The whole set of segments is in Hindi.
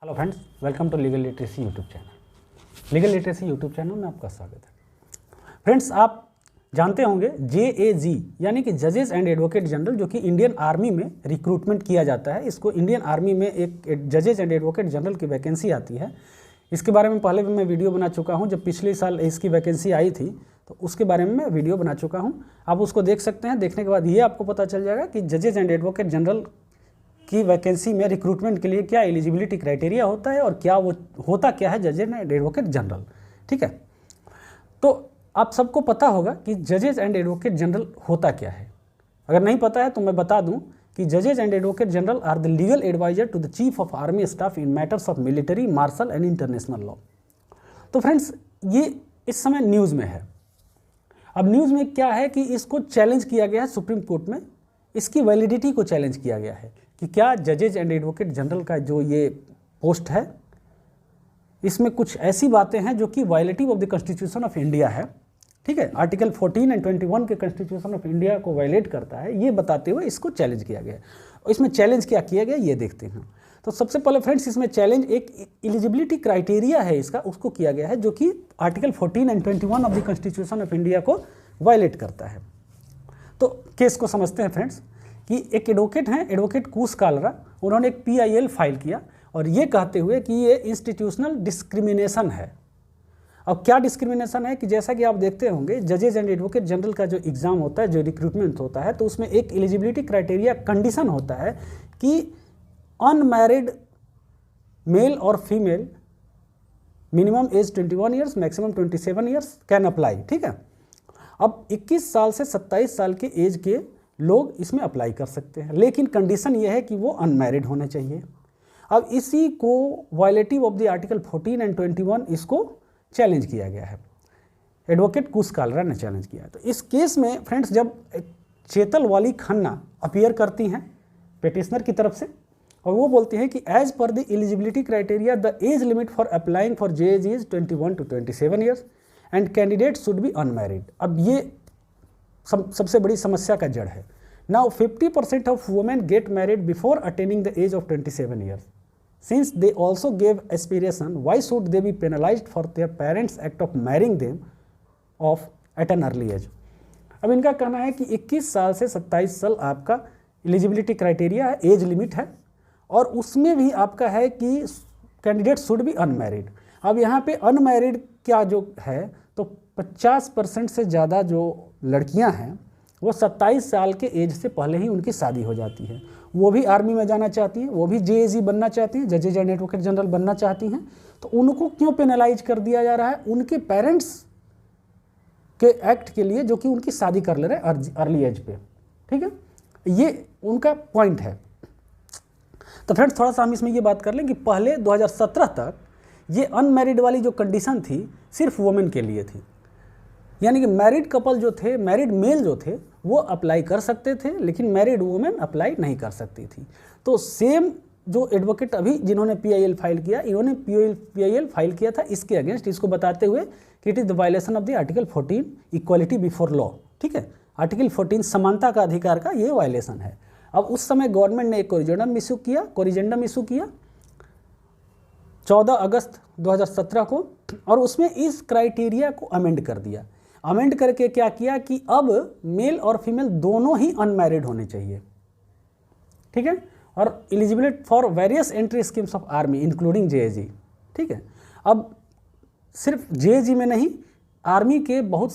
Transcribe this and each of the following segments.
Hello friends, welcome to legal literacy YouTube channel. Legal literacy YouTube channel में आपका स्वागत है। फ्रेंड्स, आप जानते होंगे JAG यानी कि जजेस एंड एडवोकेट जनरल, जो कि इंडियन आर्मी में रिक्रूटमेंट किया जाता है। इसको इंडियन आर्मी में एक जजेस एंड एडवोकेट जनरल की वैकेंसी आती है। इसके बारे में पहले भी मैं वीडियो बना चुका हूँ। जब पिछले साल इसकी वैकेंसी आई थी तो उसके बारे में मैं वीडियो बना चुका हूँ। आप उसको देख सकते हैं। देखने के बाद ये आपको पता चल जाएगा कि जजेस एंड एडवोकेट जनरल की वैकेंसी में रिक्रूटमेंट के लिए क्या एलिजिबिलिटी क्राइटेरिया होता है और क्या वो होता क्या है जजेस एंड एडवोकेट जनरल। ठीक है, तो आप सबको पता होगा कि जजेस एंड एडवोकेट जनरल होता क्या है। अगर नहीं पता है तो मैं बता दूं कि जजेस and advocate general are the legal adviser to the chief of army staff in matters of military, martial and international law. तो फ्रेंड्स, ये इस समय न्यूज़ में है। अब न्यूज़ में क्या है कि इसको चैलेंज किया गया है सुप्रीम कोर्ट में। इसकी वैलिडिटी को चैलेंज किया गया है कि क्या जजेज एंड एडवोकेट जनरल का जो ये पोस्ट है, इसमें कुछ ऐसी बातें हैं जो कि violative of the constitution of India है। ठीक है, आर्टिकल 14 एंड 21 के कॉन्स्टिट्यूशन ऑफ इंडिया को वायलेट करता है, ये बताते हुए इसको चैलेंज किया गया है। इसमें चैलेंज क्या किया गया ये देखते हैं। तो सबसे पहले फ्रेंड्स, इसमें चैलेंज एक एलिजिबिलिटी क्राइटेरिया है इसका, उसको किया गया है, जो कि article 14 and 21 of the constitution of India को वायलेट करता है। तो केस को समझते हैं फ्रेंड्स कि एक एडवोकेट हैं, एडवोकेट कूस कालरा, उन्होंने एक PIL फाइल किया और ये कहते हुए कि ये इंस्टीट्यूशनल डिस्क्रिमिनेशन है। अब क्या डिस्क्रिमिनेशन है कि जैसा कि आप देखते होंगे जजेज एंड एडवोकेट जनरल का जो एग्ज़ाम होता है, जो रिक्रूटमेंट होता है, तो उसमें एक एलिजिबिलिटी क्राइटेरिया कंडीशन होता है कि अनमैरिड मेल और female minimum age 21 years, maximum 27 years can apply. ठीक है, अब 21 साल से 27 साल के एज के लोग इसमें अप्लाई कर सकते हैं, लेकिन कंडीशन ये है कि वो अनमैरिड होने चाहिए। अब इसी को violative of the article 14 and 21 इसको चैलेंज किया गया है, एडवोकेट कूस कालरा ने चैलेंज किया है। तो इस केस में फ्रेंड्स, जब चेतल वाली खन्ना अपीयर करती हैं पेटिशनर की तरफ से और वो बोलती हैं कि एज पर the eligibility criteria the age limit for applying for JAG is 21 to 27 years and candidate should be unmarried. अब ये सबसे बड़ी समस्या का जड़ है। Now 50% of women get married before attaining the age of 27 years. Since they also gave aspiration, why should they be penalised for their parents act of marrying them off at an early age. अब इनका कहना है कि 21 साल से 27 साल आपका एलिजिबिलिटी क्राइटेरिया है, एज लिमिट है, और उसमें भी आपका है कि कैंडिडेट शुड बी अनमैरिड। अब यहाँ पे अनमैरिड क्या जो है, तो 50% से ज़्यादा जो लड़कियां हैं वो 27 साल के एज से पहले ही उनकी शादी हो जाती है। वो भी आर्मी में जाना चाहती हैं, वो भी JAG बनना चाहती हैं, जजेज एंड एडवोकेट जनरल बनना चाहती हैं। तो उनको क्यों पेनलाइज कर दिया जा रहा है? उनके पेरेंट्स के एक्ट के लिए, जो कि उनकी शादी कर ले रहे हैं अर्ली एज पे। ठीक है, ये उनका पॉइंट है। तो फ्रेंड्स, थोड़ा सा हम इसमें ये बात कर लें कि पहले 2017 तक ये अनमैरिड वाली जो कंडीशन थी सिर्फ वुमेन के लिए थी, यानी कि मैरिड कपल जो थे, मैरिड मेल जो थे, वो अप्लाई कर सकते थे, लेकिन मैरिड वुमेन अप्लाई नहीं कर सकती थी। तो सेम जो एडवोकेट अभी जिन्होंने PIL फाइल किया, इन्होंने PIL फाइल किया था इसके अगेंस्ट, इसको बताते हुए कि it is the violation of the article 14 equality before law. ठीक है, आर्टिकल 14 समानता का अधिकार का ये वायलेशन है। अब उस समय गवर्नमेंट ने एक कोरिजेंडम इशू किया 14 अगस्त 2017 को, और उसमें इस क्राइटेरिया को अमेंड कर दिया। अमेंड करके क्या किया कि अब मेल और फीमेल दोनों ही अनमैरिड होने चाहिए। ठीक है, और eligibility for various entry schemes of army including JAG। ठीक है, अब सिर्फ JAG में नहीं, आर्मी के बहुत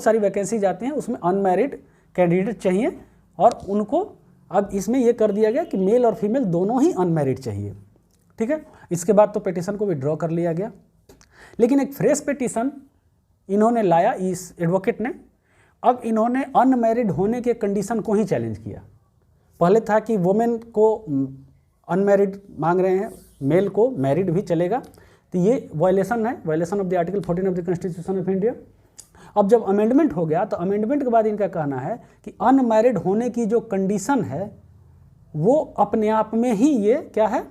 सारी वैकेंसी जाती हैं, उसमें अनमैरिड कैंडिडेट चाहिए, और उनको अब इसमें यह कर दिया गया कि मेल और फीमेल दोनों ही अनमैरिड चाहिए। ठीक है, इसके बाद तो पिटीशन को विड्रॉ कर लिया गया, लेकिन एक फ्रेश पिटीशन इन्होंने लाया इस एडवोकेट ने। अब इन्होंने अनमैरिड होने के कंडीशन को ही चैलेंज किया। पहले था कि वुमेन को अनमैरिड मांग रहे हैं, मेल को मैरिड भी चलेगा, तो ये वायलेशन है, violation of the article 14 of the constitution of India. अब जब अमेंडमेंट हो गया, तो अमेंडमेंट के बाद इनका कहना है कि अनमैरिड होने की जो कंडीशन है वो अपने आप में ही ये क्या है,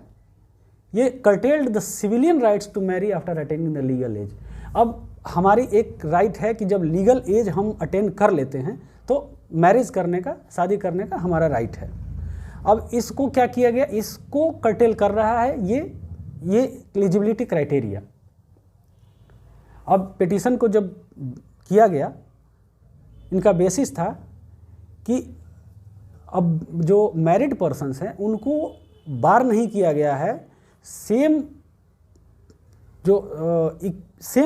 ये curtailed the civilian rights to marry after attaining the legal age. अब हमारी एक राइट है कि जब लीगल एज हम अटेन कर लेते हैं तो मैरिज करने का, शादी करने का हमारा राइट है। अब इसको क्या किया गया, इसको कर्टेल कर रहा है ये एलिजिबिलिटी क्राइटेरिया। अब पिटीशन को जब किया गया, इनका बेसिस था कि अब जो मैरिड पर्सन्स हैं उनको बार नहीं किया गया है सेम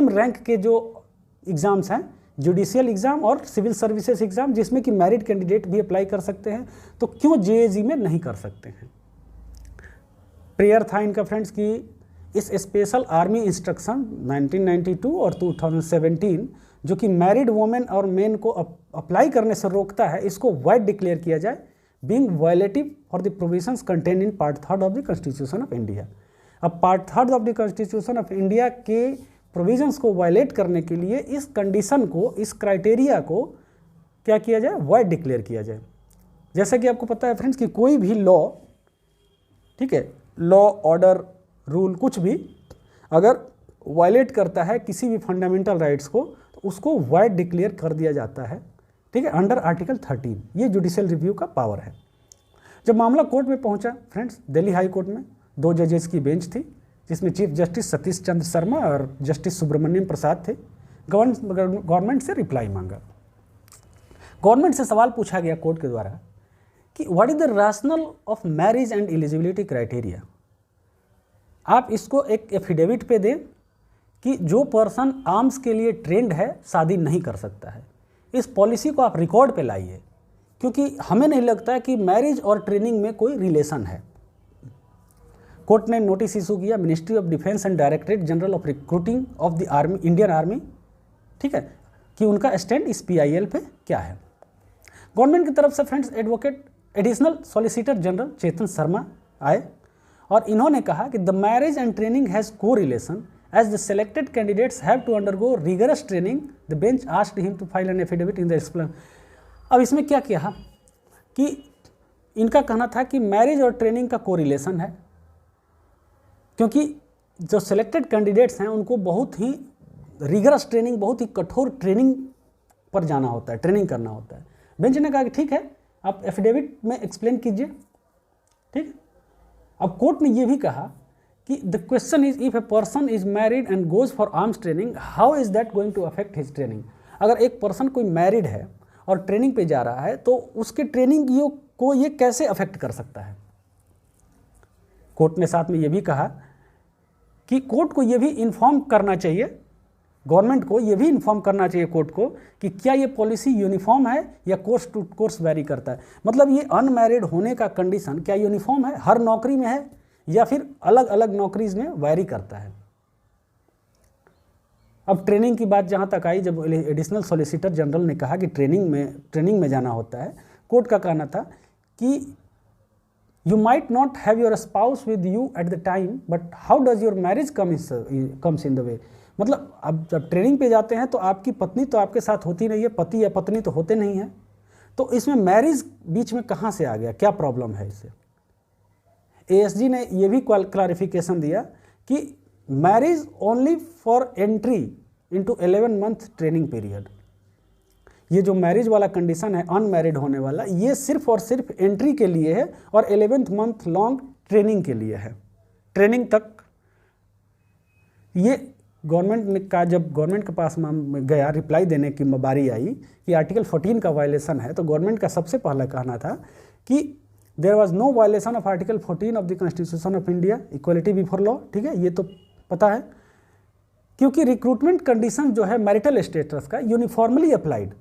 रैंक के जो एग्ज़ाम्स हैं, जुडिशियल एग्ज़ाम और सिविल सर्विसेज एग्ज़ाम, जिसमें कि मैरिड कैंडिडेट भी अप्लाई कर सकते हैं, तो क्यों जेएजी में नहीं कर सकते हैं। प्रेयर था इनका फ्रेंड्स कि इस स्पेशल आर्मी इंस्ट्रक्शन 1992 और 2017 जो कि मैरिड वुमेन और मेन को अप्लाई करने से रोकता है, इसको वाइड डिक्लेयर किया जाए, being violative for the provisions contain in part 3 of the constitution of India. अब part 3 of the constitution of India के प्रोविजंस को वायलेट करने के लिए इस कंडीशन को, इस क्राइटेरिया को क्या किया जाए, वाइड डिक्लेयर किया जाए। जैसा कि आपको पता है फ्रेंड्स कि कोई भी लॉ, ठीक है, लॉ ऑर्डर रूल कुछ भी अगर वायलेट करता है किसी भी फंडामेंटल राइट्स को, तो उसको वाइड डिक्लेयर कर दिया जाता है, ठीक है, अंडर आर्टिकल 13। ये जुडिशियल रिव्यू का पावर है। जब मामला कोर्ट में पहुंचा फ्रेंड्स, दिल्ली हाई कोर्ट में 2 जजेस की बेंच थी, जिसमें चीफ जस्टिस सतीश चंद्र शर्मा और जस्टिस सुब्रमण्यम प्रसाद थे। गवर्नमेंट से रिप्लाई मांगा। गवर्नमेंट से सवाल पूछा गया कोर्ट के द्वारा कि what is the rational of marriage and eligibility criteria. आप इसको एक एफिडेविट पे दें कि जो पर्सन आर्म्स के लिए ट्रेंड है शादी नहीं कर सकता है। इस पॉलिसी को आप रिकॉर्ड पे लाइए, क्योंकि हमें नहीं लगता कि मैरिज और ट्रेनिंग में कोई रिलेशन है। कोर्ट ने नोटिस इशू किया ministry of defence and directorate general of recruiting of the army, Indian army, ठीक है, कि उनका स्टैंड इस PIL पे क्या है। गवर्नमेंट की तरफ से friends advocate additional solicitor general Chetan Sharma आए और इन्होंने कहा कि the marriage and training has को relation as the selected candidates have to undergo rigorous training. The bench asked him to file an affidavit in the explain. अब इसमें क्या किया कि इनका कहना था कि मैरिज और ट्रेनिंग का को रिलेशन है, क्योंकि जो सिलेक्टेड कैंडिडेट्स हैं उनको बहुत ही रिगरस ट्रेनिंग, बहुत ही कठोर ट्रेनिंग पर जाना होता है, ट्रेनिंग करना होता है। बेंच ने कहा कि ठीक है, आप एफिडेविट में एक्सप्लेन कीजिए, ठीक। अब कोर्ट ने यह भी कहा कि the question is if a person is married and goes for arms training, how is that going to affect his training. अगर एक पर्सन कोई मैरिड है और ट्रेनिंग पे जा रहा है तो उसके ट्रेनिंग को ये कैसे अफेक्ट कर सकता है। कोर्ट ने साथ में ये भी कहा कि कोर्ट को ये भी इन्फॉर्म करना चाहिए, गवर्नमेंट को ये भी इन्फॉर्म करना चाहिए कोर्ट को कि क्या ये पॉलिसी यूनिफॉर्म है या कोर्स टू कोर्स वैरी करता है। मतलब ये अनमैरिड होने का कंडीशन क्या यूनिफॉर्म है, हर नौकरी में है, या फिर अलग अलग नौकरीज में वैरी करता है। अब ट्रेनिंग की बात जहाँ तक आई, जब एडिशनल सॉलिसिटर जनरल ने कहा कि ट्रेनिंग में जाना होता है, कोर्ट का कहना था कि you might not have your spouse with you at the time, but how does your marriage comes in the way। मतलब अब जब ट्रेनिंग पे जाते हैं तो आपकी पत्नी तो आपके साथ होती नहीं है, पति या पत्नी तो होते नहीं हैं, तो इसमें मैरिज बीच में कहाँ से आ गया, क्या प्रॉब्लम है इससे। ASG ने ये भी क्लैरिफिकेशन दिया कि marriage only for entry into 11 month training period. ये जो मैरिज वाला कंडीशन है अनमैरिड होने वाला, ये सिर्फ और सिर्फ एंट्री के लिए है और 11th मंथ लॉन्ग ट्रेनिंग के लिए है। ट्रेनिंग तक ये गवर्नमेंट का, जब गवर्नमेंट के पास गया रिप्लाई देने की बारी आई कि आर्टिकल 14 का वायलेशन है, तो गवर्नमेंट का सबसे पहला कहना था कि there was no violation of article 14 of the constitution of India, equality before law, ठीक है, ये तो पता है, क्योंकि रिक्रूटमेंट कंडीशन जो है मैरिटल स्टेटस का uniformly applied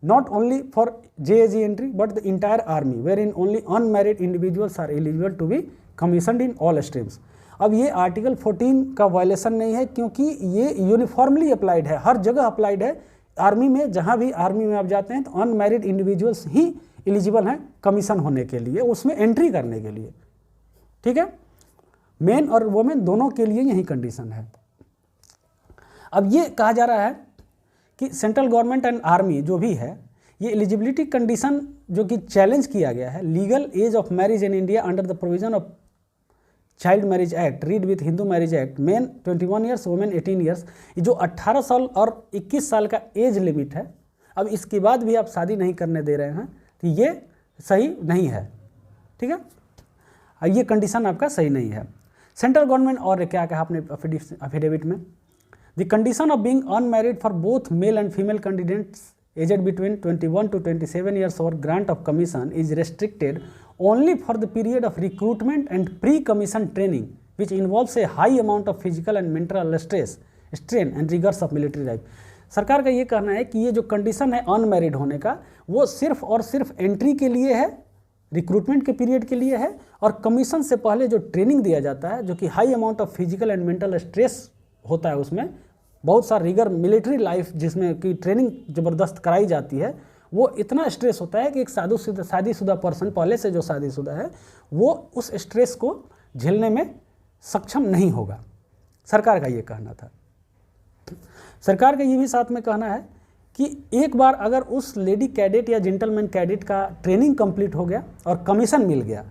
not only for JAG entry but the entire army wherein only unmarried individuals are eligible to be commissioned in all streams। अब ये आर्टिकल 14 का वायलेशन नहीं है, क्योंकि ये यूनिफॉर्मली अप्लाइड है, हर जगह अप्लाइड है आर्मी में। जहाँ भी आर्मी में आप जाते हैं तो अनमैरिड इंडिविजुअल्स ही एलिजिबल हैं कमीशन होने के लिए, उसमें एंट्री करने के लिए, ठीक है। मेन और वुमेन दोनों के लिए यही कंडीशन है। अब ये कहा जा रहा है कि सेंट्रल गवर्नमेंट एंड आर्मी जो भी है, ये एलिजिबिलिटी कंडीशन जो कि चैलेंज किया गया है, legal age of marriage in India under the provision of child marriage act, read with Hindu marriage act, men 21 years, women 18 years. ये जो 18 साल और 21 साल का एज लिमिट है, अब इसके बाद भी आप शादी नहीं करने दे रहे हैं, तो ये सही नहीं है, ठीक है। ये कंडीशन आपका सही नहीं है। सेंट्रल गवर्नमेंट और क्या कहा आपने अफिडेविट में, the condition of being unmarried for both male and female candidates aged between 21 to 27 years for grant of commission is restricted only for the period of recruitment and pre-commission training which involves a high amount of physical and mental stress, strain and rigors of military life। सरकार का ये कहना है कि ये जो कंडीशन है अनमैरिड होने का, वो सिर्फ और सिर्फ एंट्री के लिए है, रिक्रूटमेंट के पीरियड के लिए है, और कमीशन से पहले जो ट्रेनिंग दिया जाता है जो कि high amount of physical and mental stress होता है, उसमें बहुत सा रिगर मिलिट्री लाइफ जिसमें कि ट्रेनिंग ज़बरदस्त कराई जाती है, वो इतना स्ट्रेस होता है कि एक शादीशुदा पर्सन, पहले से जो शादीशुदा है, वो उस स्ट्रेस को झेलने में सक्षम नहीं होगा। सरकार का ये कहना था। सरकार का ये भी साथ में कहना है कि एक बार अगर उस लेडी कैडेट या जेंटलमैन कैडेट का ट्रेनिंग कंप्लीट हो गया और कमीशन मिल गया,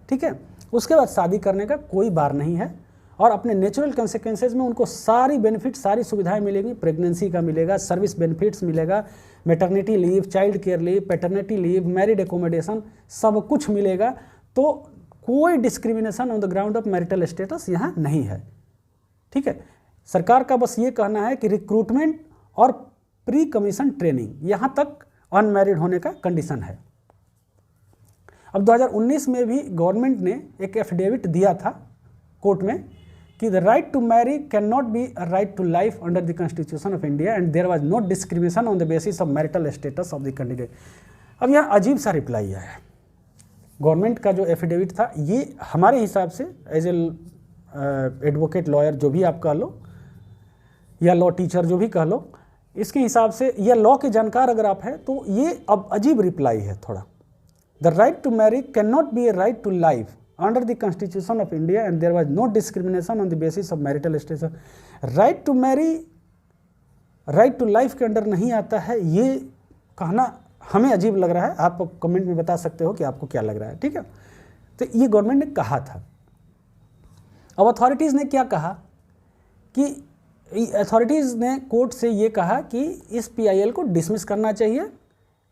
ठीक है, उसके बाद शादी करने का कोई बार नहीं है, और अपने नेचुरल कंसिक्वेंसेज में उनको सारी बेनिफिट, सारी सुविधाएं मिलेंगी। प्रेगनेंसी का मिलेगा, सर्विस बेनिफिट्स मिलेगा, maternity leave, child care leave, paternity leave, married accommodation, सब कुछ मिलेगा। तो कोई discrimination on the ground of marital status यहाँ नहीं है, ठीक है। सरकार का बस ये कहना है कि रिक्रूटमेंट और प्री कमीशन ट्रेनिंग, यहाँ तक अनमैरिड होने का कंडीशन है। अब 2019 में भी गवर्नमेंट ने एक एफिडेविट दिया था कोर्ट में कि the right to marry can not be a right to life under the constitution of India and there was no discrimination on the basis of marital status of the candidate. अब यहाँ अजीब सा रिप्लाई आया है। गवर्नमेंट का जो एफिडेविट था, ये हमारे हिसाब से एज ए एडवोकेट, लॉयर, जो भी आप कह लो, या लॉ टीचर जो भी कह लो, इसके हिसाब से, या लॉ के जानकार अगर आप हैं, तो ये अब अजीब रिप्लाई है थोड़ा। The right to marry can not be a right to life under the constitution of India and there was no discrimination on the basis of marital status. Right to marry right to life के अंडर नहीं आता है, ये कहना हमें अजीब लग रहा है। आप कमेंट में बता सकते हो कि आपको क्या लग रहा है, ठीक है। तो ये गवर्नमेंट ने कहा था। अब अथॉरिटीज़ ने क्या कहा कि अथॉरिटीज़ ने कोर्ट से ये कहा कि इस PIL को डिसमिस करना चाहिए,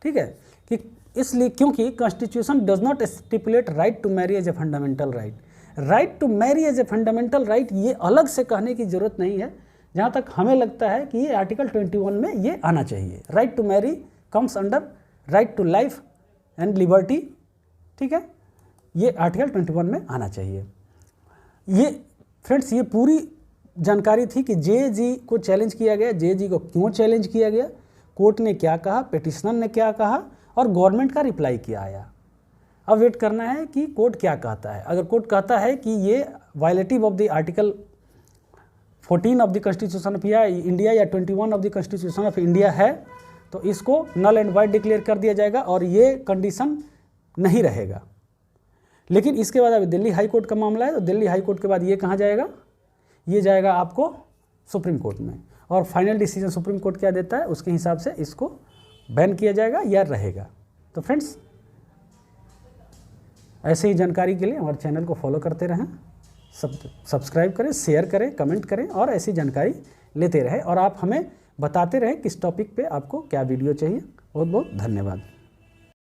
ठीक है, कि इसलिए क्योंकि constitution does not stipulate right to marry as a fundamental right. Right to marry as a fundamental right ये अलग से कहने की ज़रूरत नहीं है। जहाँ तक हमें लगता है कि ये आर्टिकल 21 में ये आना चाहिए। Right to marry comes under right to life and liberty, ठीक है, ये आर्टिकल 21 में आना चाहिए। ये फ्रेंड्स, ये पूरी जानकारी थी कि JAG को चैलेंज किया गया। JAG को क्यों चैलेंज किया गया, कोर्ट ने क्या कहा, पिटिशनर ने क्या कहा, और गवर्नमेंट का रिप्लाई क्या आया। अब वेट करना है कि कोर्ट क्या कहता है। अगर कोर्ट कहता है कि ये violative of the article 14 of the constitution of India या 21 of the constitution of India है, तो इसको नल एंड वाइड डिक्लेयर कर दिया जाएगा और ये कंडीशन नहीं रहेगा। लेकिन इसके बाद अभी दिल्ली हाई कोर्ट का मामला है, तो दिल्ली हाई कोर्ट के बाद ये कहाँ जाएगा, ये जाएगा आपको सुप्रीम कोर्ट में, और फाइनल डिसीजन सुप्रीम कोर्ट क्या देता है उसके हिसाब से इसको बैन किया जाएगा या रहेगा। तो फ्रेंड्स, ऐसे ही जानकारी के लिए हमारे चैनल को फॉलो करते रहें, सब्सक्राइब करें, शेयर करें, कमेंट करें, और ऐसी जानकारी लेते रहें, और आप हमें बताते रहें किस टॉपिक पे आपको क्या वीडियो चाहिए। बहुत बहुत धन्यवाद।